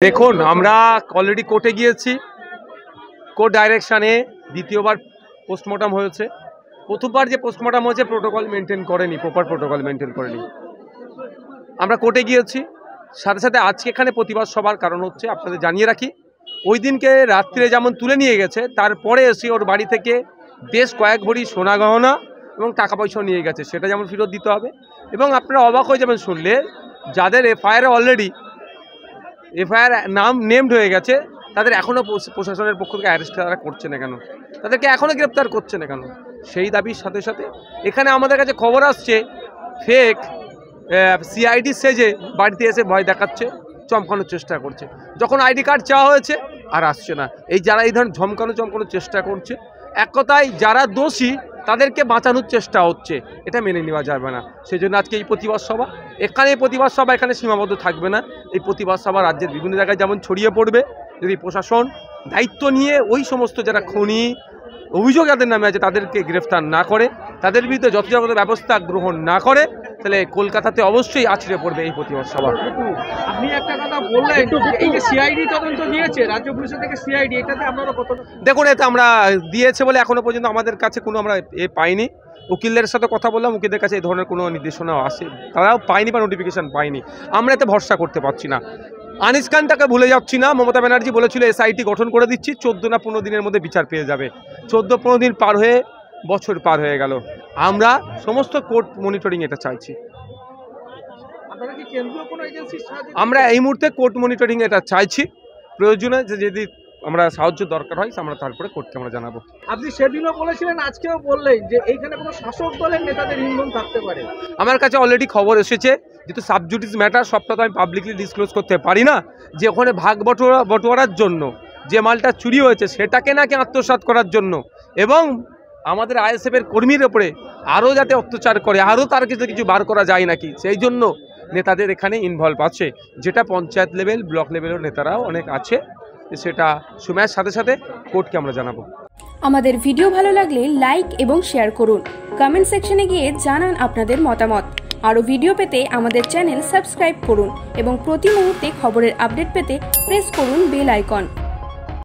দেখুন আমরা অলরেডি কোর্টে গিয়েছি। কোর্ট ডাইরেকশানে দ্বিতীয়বার পোস্টমর্টম হয়েছে। প্রথমবার যে পোস্টমর্টম হয়েছে প্রোটোকল মেনটেন করেনি, প্রপার প্রোটোকল মেনটেন করেনি। আমরা কোর্টে গিয়েছি, সাথে সাথে আজকে এখানে প্রতিবাদ সভার কারণ হচ্ছে আপনাদের জানিয়ে রাখি, ওই দিনকে রাত্রে যেমন তুলে নিয়ে গেছে তারপরে এসে ওর বাড়ি থেকে বেশ কয়েক ভরি সোনা গহনা এবং টাকা পয়সাও নিয়ে গেছে, সেটা যেমন ফেরত দিতে হবে। এবং আপনারা অবাক হয়ে যাবেন শুনলে, যাদের এফআইআর অলরেডি নাম নেমড হয়ে গেছে তাদের এখনও প্রশাসনের পক্ষ থেকে অ্যারেস্ট তারা করছে না কেন, তাদেরকে এখনও গ্রেপ্তার করছে না কেন? সেই দাবির সাথে সাথে এখানে আমাদের কাছে খবর আসছে ফেক সিআইডি সেজে বাড়িতে এসে ভয় দেখাচ্ছে, চমকানোর চেষ্টা করছে। যখন আইডি কার্ড চাওয়া হয়েছে আর আসছে না। এই যারা এই ধরনের চমকানোর চেষ্টা করছে, এক কথায় যারা দোষী তাদেরকে বাঁচানোর চেষ্টা হচ্ছে, এটা মেনে নেওয়া যাবে না। সেই জন্য আজকে এই প্রতিবাদ সভা। এখানে এই প্রতিবাদ সভা এখানে সীমাবদ্ধ থাকবে না। এই প্রতিবাদ সভা রাজ্যের বিভিন্ন জায়গায় যেমন ছড়িয়ে পড়বে। যদি প্রশাসন দায়িত্ব নিয়ে ওই সমস্ত যারা খুনি অভিযোগ যাদের নামে আছে তাদেরকে গ্রেফতার না করে, তাদের বিরুদ্ধে যথাযথ ব্যবস্থা গ্রহণ না করে, তাহলে কলকাতাতে অবশ্যই আছড়ে পড়বে এই প্রতিবাদ সভা। আপনি একটা কথা বললেন, এই যে সিআইডি তদন্ত দিয়েছে রাজ্য পুলিশের থেকে সিআইডি, এটাতে আপনারা কত? দেখুন, এতে আমরা দিয়েছে বলে এখনো পর্যন্ত আমাদের কাছে কোনো আমরা পাইনি। উকিলদের সাথে কথা বললাম, উকিলদের কাছে এই ধরনের কোনো নির্দেশনা আসে তারাও পায়নি বা নোটিফিকেশান পায়নি। আমরা এতে ভরসা করতে পারছি না। আনিস খানটাকে ভুলে যাচ্ছি না। মমতা ব্যানার্জি বলেছিল এসআইটি গঠন করে দিচ্ছি, 14 না 15 দিনের মধ্যে বিচার পেয়ে যাবে। 14-15 দিন পার হয়ে বছর পার হয়ে গেল। আমরা সমস্ত কোর্ট মনিটরিং এটা চাইছি। আমরা এই মুহূর্তে কোর্ট মনিটরিং এটা চাইছি। প্রয়োজনে যদি আমরা সাহায্য দরকার হয় আমরা তারপরে কোর্টকে আমরা জানাবো। আপনি সেদিনও বলেছিলেন, আজকেও বললেন যে এইখানে কোনো শাসক দলের নেতাদের ইন্ধন থাকতে পারে। আমার কাছে অলরেডি খবর এসেছে, যেহেতু সাবজুডিস ম্যাটার সবটা তো আমি পাবলিকলি ডিসক্লোজ করতে পারি না, যে ওখানে ভাগ বটোয়ারার জন্য যে মালটা চুরি হয়েছে সেটাকে নাকি আত্মসাৎ করার জন্য এবং আমাদের আইএসএফের কর্মীর ওপরে আরও যাতে অত্যাচার করে, আরও তার কিছু বার করা যায় নাকি, সেই জন্য নেতাদের এখানে ইনভলভ আছে। যেটা পঞ্চায়েত লেভেল, ব্লক লেভেলের নেতারাও অনেক আছে, সেটা সময়ের সাথে সাথে কোর্টকে আমরা জানাবো। আমাদের ভিডিও ভালো লাগলে লাইক এবং শেয়ার করুন। কমেন্ট সেকশনে গিয়ে জানান আপনাদের মতামত। আরও ভিডিও পেতে আমাদের চ্যানেল সাবস্ক্রাইব করুন এবং প্রতি মুহূর্তে খবরের আপডেট পেতে প্রেস করুন বেল আইকন।